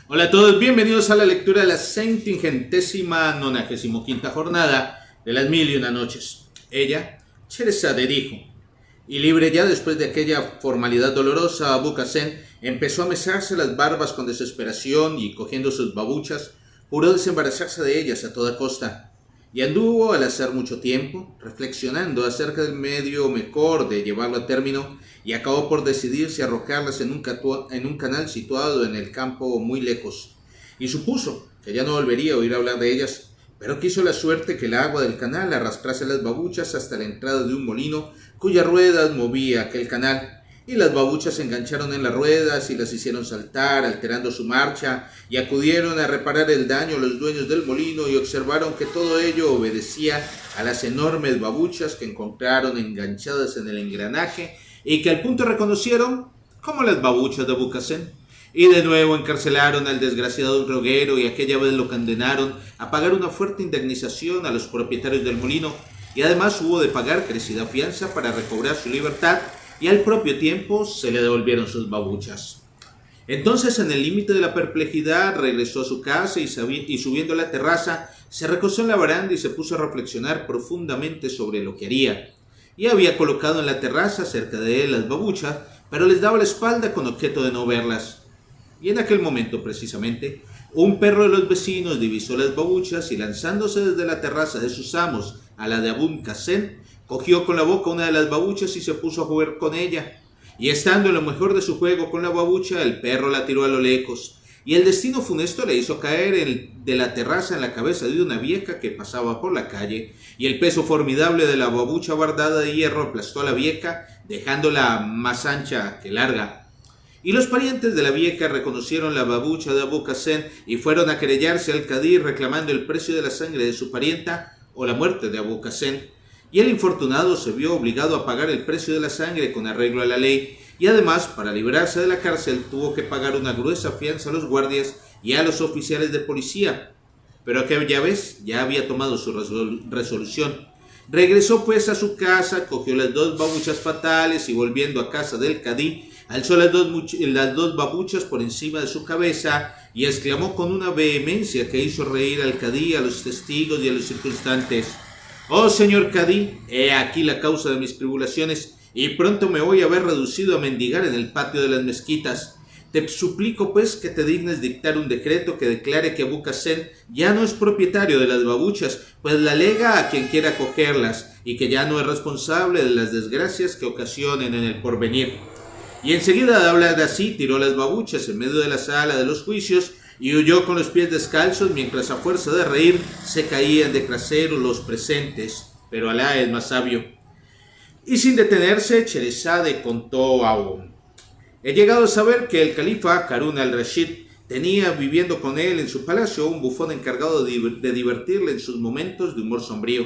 Hola a todos, bienvenidos a la lectura de la 695ª jornada de las Mil y Una Noches. Ella, Sherazade, dijo, y libre ya después de aquella formalidad dolorosa, Abu Qasim empezó a mesarse las barbas con desesperación y, cogiendo sus babuchas, juró desembarazarse de ellas a toda costa. Y anduvo al azar mucho tiempo, reflexionando acerca del medio mejor de llevarlo a término, y acabó por decidirse a arrojarlas en un canal situado en el campo muy lejos. Y supuso que ya no volvería a oír hablar de ellas, pero quiso la suerte que el agua del canal arrastrase las babuchas hasta la entrada de un molino cuyas ruedas movía aquel canal, y las babuchas se engancharon en las ruedas y las hicieron saltar, alterando su marcha, y acudieron a reparar el daño los dueños del molino y observaron que todo ello obedecía a las enormes babuchas que encontraron enganchadas en el engranaje y que al punto reconocieron como las babuchas de Abu Qasim. Y de nuevo encarcelaron al desgraciado droguero y aquella vez lo condenaron a pagar una fuerte indemnización a los propietarios del molino, y además hubo de pagar crecida fianza para recobrar su libertad, y al propio tiempo se le devolvieron sus babuchas. Entonces, en el límite de la perplejidad, regresó a su casa y subiendo a la terraza, se recostó en la baranda y se puso a reflexionar profundamente sobre lo que haría. Y había colocado en la terraza cerca de él las babuchas, pero les daba la espalda con objeto de no verlas. Y en aquel momento, precisamente, un perro de los vecinos divisó las babuchas y, lanzándose desde la terraza de sus amos a la de Abu Qasim, cogió con la boca una de las babuchas y se puso a jugar con ella. Y estando en lo mejor de su juego con la babucha, el perro la tiró a lo lejos, y el destino funesto le hizo caer de la terraza en la cabeza de una vieja que pasaba por la calle, y el peso formidable de la babucha bardada de hierro aplastó a la vieja, dejándola más ancha que larga. Y los parientes de la vieja reconocieron la babucha de Abu Qasim y fueron a querellarse al cadí reclamando el precio de la sangre de su parienta o la muerte de Abu Qasim. Y el infortunado se vio obligado a pagar el precio de la sangre con arreglo a la ley, y además, para librarse de la cárcel, tuvo que pagar una gruesa fianza a los guardias y a los oficiales de policía. Pero aquella vez ya había tomado su resolución. Regresó pues a su casa, cogió las dos babuchas fatales y, volviendo a casa del cadí, alzó las dos babuchas por encima de su cabeza y exclamó con una vehemencia que hizo reír al cadí, a los testigos y a los circunstantes: «Oh, señor cadí, he aquí la causa de mis tribulaciones, y pronto me voy a ver reducido a mendigar en el patio de las mezquitas. Te suplico pues que te dignes dictar un decreto que declare que Abu Qasim ya no es propietario de las babuchas, pues la lega a quien quiera cogerlas, y que ya no es responsable de las desgracias que ocasionen en el porvenir». Y enseguida de hablar así, tiró las babuchas en medio de la sala de los juicios y huyó con los pies descalzos, mientras a fuerza de reír se caían de trasero los presentes. Pero Alá es más sabio. Y sin detenerse, Sherazade contó aún: he llegado a saber que el califa Harun al-Rashid tenía viviendo con él en su palacio un bufón encargado de divertirle en sus momentos de humor sombrío.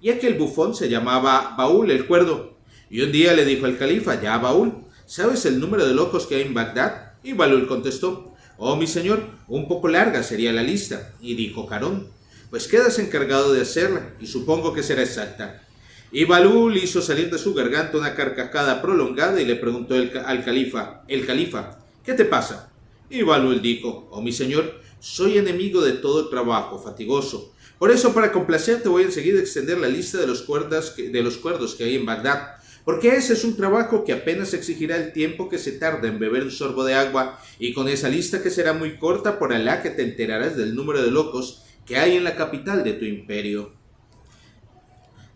Y aquel bufón se llamaba Baúl el Cuerdo. Y un día le dijo al califa: ya Baúl, ¿sabes el número de locos que hay en Bagdad? Y Baúl contestó: oh, mi señor, un poco larga sería la lista. Y dijo Harun: pues quedas encargado de hacerla, y supongo que será exacta. Y Baúl hizo salir de su garganta una carcajada prolongada y le preguntó al califa: el califa, ¿qué te pasa? Y Baúl dijo: oh, mi señor, soy enemigo de todo trabajo fatigoso. Por eso, para complacerte, voy enseguida a extender la lista de los cuerdos que hay en Bagdad, porque ese es un trabajo que apenas exigirá el tiempo que se tarda en beber un sorbo de agua, y con esa lista, que será muy corta, por Alá que te enterarás del número de locos que hay en la capital de tu imperio.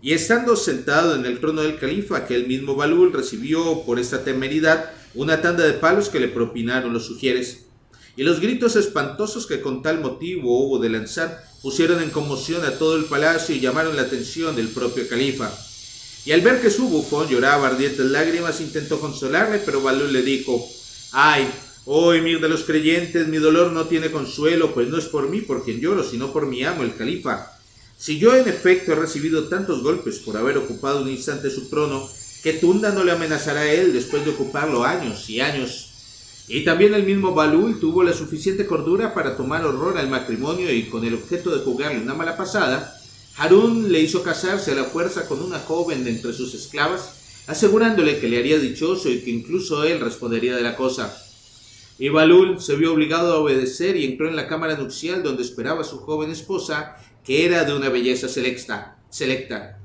Y estando sentado en el trono del califa, aquel mismo Baúl recibió por esta temeridad una tanda de palos que le propinaron los sugieres. Y los gritos espantosos que con tal motivo hubo de lanzar pusieron en conmoción a todo el palacio y llamaron la atención del propio califa. Y al ver que su bufón lloraba ardientes lágrimas, intentó consolarle, pero Baúl le dijo: ay, oh emir de los creyentes, mi dolor no tiene consuelo, pues no es por mí por quien lloro, sino por mi amo el califa. Si yo en efecto he recibido tantos golpes por haber ocupado un instante su trono, ¿qué tunda no le amenazará a él después de ocuparlo años y años? Y también el mismo Baúl tuvo la suficiente cordura para tomar horror al matrimonio, y con el objeto de jugarle una mala pasada, Harun le hizo casarse a la fuerza con una joven de entre sus esclavas, asegurándole que le haría dichoso y que incluso él respondería de la cosa. Y Balul se vio obligado a obedecer y entró en la cámara nupcial donde esperaba a su joven esposa, que era de una belleza selecta.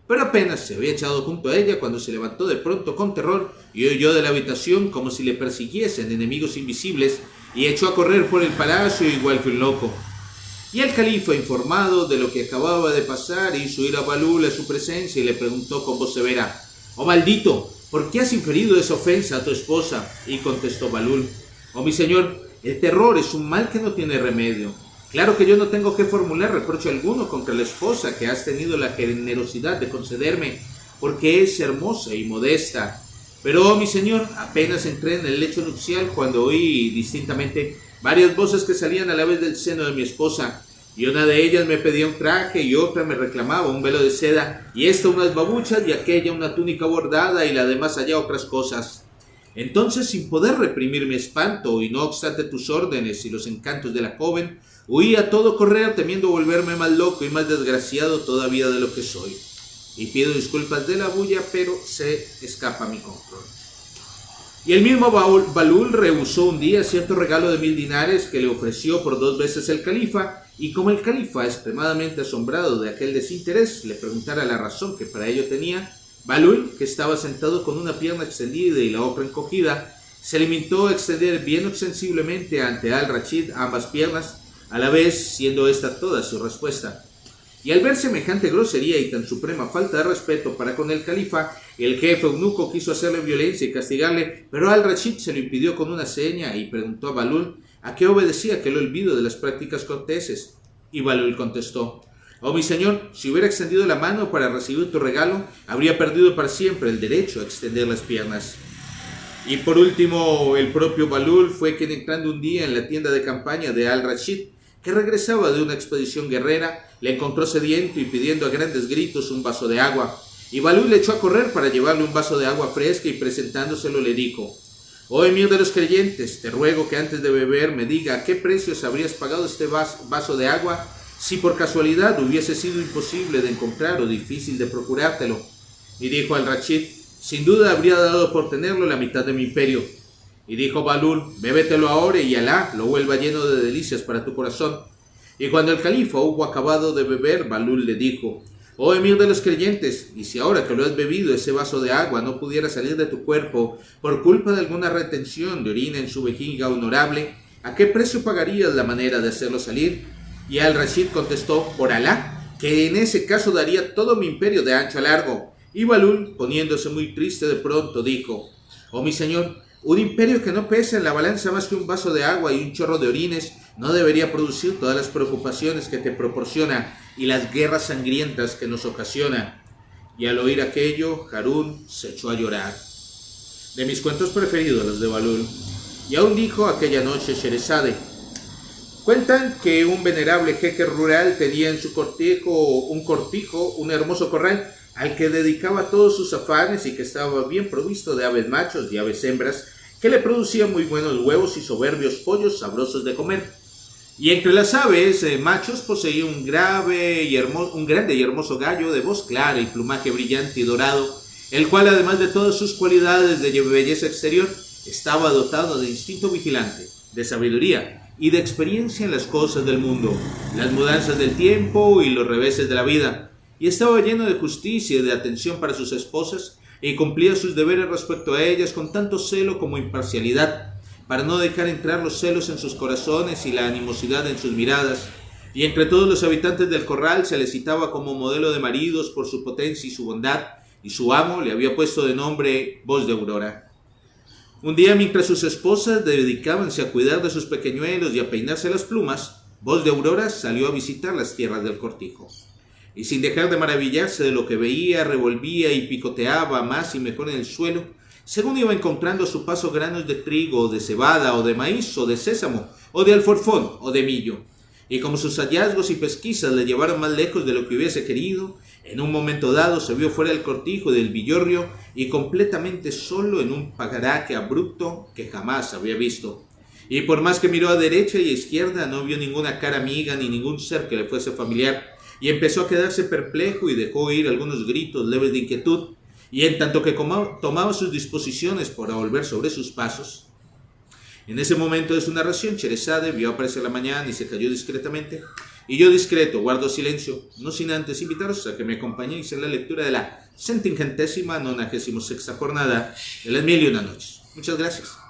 Pero apenas se había echado junto a ella cuando se levantó de pronto con terror y huyó de la habitación como si le persiguiesen enemigos invisibles y echó a correr por el palacio igual que un loco. Y el califa, informado de lo que acababa de pasar, hizo ir a Balul a su presencia y le preguntó con voz severa: «Oh maldito, ¿por qué has inferido esa ofensa a tu esposa?». Y contestó Balul: «Oh mi señor, el terror es un mal que no tiene remedio. Claro que yo no tengo que formular reproche alguno contra la esposa que has tenido la generosidad de concederme, porque es hermosa y modesta. Pero, oh mi señor, apenas entré en el lecho nupcial cuando oí distintamente varias voces que salían a la vez del seno de mi esposa, y una de ellas me pedía un traje y otra me reclamaba un velo de seda, y esta unas babuchas y aquella una túnica bordada y la de más allá otras cosas. Entonces, sin poder reprimir mi espanto, y no obstante tus órdenes y los encantos de la joven, huí a todo correr temiendo volverme más loco y más desgraciado todavía de lo que soy. Y pido disculpas de la bulla, pero se escapa mi control». Y el mismo Balul rehusó un día cierto regalo de 1000 dinares que le ofreció por 2 veces el califa, y como el califa, extremadamente asombrado de aquel desinterés, le preguntara la razón que para ello tenía, Balul, que estaba sentado con una pierna extendida y la otra encogida, se limitó a extender bien ostensiblemente ante Al-Rachid ambas piernas, a la vez siendo esta toda su respuesta. Y al ver semejante grosería y tan suprema falta de respeto para con el califa, el jefe eunuco quiso hacerle violencia y castigarle, pero Al-Rachid se lo impidió con una seña y preguntó a Balul a qué obedecía aquel olvido de las prácticas corteses. Y Balul contestó: «Oh mi señor, si hubiera extendido la mano para recibir tu regalo, habría perdido para siempre el derecho a extender las piernas». Y por último, el propio Balul fue quien, entrando un día en la tienda de campaña de Al-Rachid, que regresaba de una expedición guerrera, le encontró sediento y pidiendo a grandes gritos un vaso de agua. Y Balul le echó a correr para llevarle un vaso de agua fresca y presentándoselo le dijo: «Oh emir de los creyentes, te ruego que antes de beber me diga a qué precios habrías pagado este vaso de agua, si por casualidad hubiese sido imposible de encontrar o difícil de procurártelo». Y dijo Al-Rachid: «Sin duda habría dado por tenerlo la mitad de mi imperio». Y dijo Balul: «Bébetelo ahora y Alá lo vuelva lleno de delicias para tu corazón». Y cuando el califa hubo acabado de beber, Balul le dijo: «Oh emir de los creyentes, y si ahora que lo has bebido ese vaso de agua no pudiera salir de tu cuerpo por culpa de alguna retención de orina en su vejiga honorable, ¿a qué precio pagarías la manera de hacerlo salir?». Y Al-Rachid contestó: «Por Alá, que en ese caso daría todo mi imperio de ancho a largo». Y Balul, poniéndose muy triste de pronto, dijo: «Oh mi señor, un imperio que no pesa en la balanza más que un vaso de agua y un chorro de orines no debería producir todas las preocupaciones que te proporciona y las guerras sangrientas que nos ocasiona». Y al oír aquello, Harún se echó a llorar. De mis cuentos preferidos, los de Balul. Y aún dijo aquella noche Sherezade: «Cuentan que un venerable jeque rural tenía en su cortijo un hermoso corral al que dedicaba todos sus afanes y que estaba bien provisto de aves machos y aves hembras que le producían muy buenos huevos y soberbios pollos sabrosos de comer. Y entre las aves machos poseía un grande y hermoso gallo de voz clara y plumaje brillante y dorado, el cual, además de todas sus cualidades de belleza exterior, estaba dotado de instinto vigilante, de sabiduría y de experiencia en las cosas del mundo, las mudanzas del tiempo y los reveses de la vida, y estaba lleno de justicia y de atención para sus esposas, y cumplía sus deberes respecto a ellas con tanto celo como imparcialidad, para no dejar entrar los celos en sus corazones y la animosidad en sus miradas. Y entre todos los habitantes del corral se le citaba como modelo de maridos por su potencia y su bondad, y su amo le había puesto de nombre Voz de Aurora. Un día, mientras sus esposas dedicábanse a cuidar de sus pequeñuelos y a peinarse las plumas, Voz de Aurora salió a visitar las tierras del cortijo. Y sin dejar de maravillarse de lo que veía, revolvía y picoteaba más y mejor en el suelo, según iba encontrando a su paso granos de trigo, o de cebada, o de maíz, o de sésamo, o de alforfón, o de millo. Y como sus hallazgos y pesquisas le llevaron más lejos de lo que hubiese querido, en un momento dado se vio fuera del cortijo y del villorrio y completamente solo en un paraje abrupto que jamás había visto. Y por más que miró a derecha y a izquierda, no vio ninguna cara amiga ni ningún ser que le fuese familiar, y empezó a quedarse perplejo y dejó oír algunos gritos leves de inquietud, y en tanto que tomaba sus disposiciones para volver sobre sus pasos, En ese momento de su narración, Sherezade vio aparecer la mañana y se cayó discretamente. Y yo discreto, guardo silencio, no sin antes invitaros a que me acompañéis en la lectura de la 196ª jornada de las 1001 noches. Muchas gracias.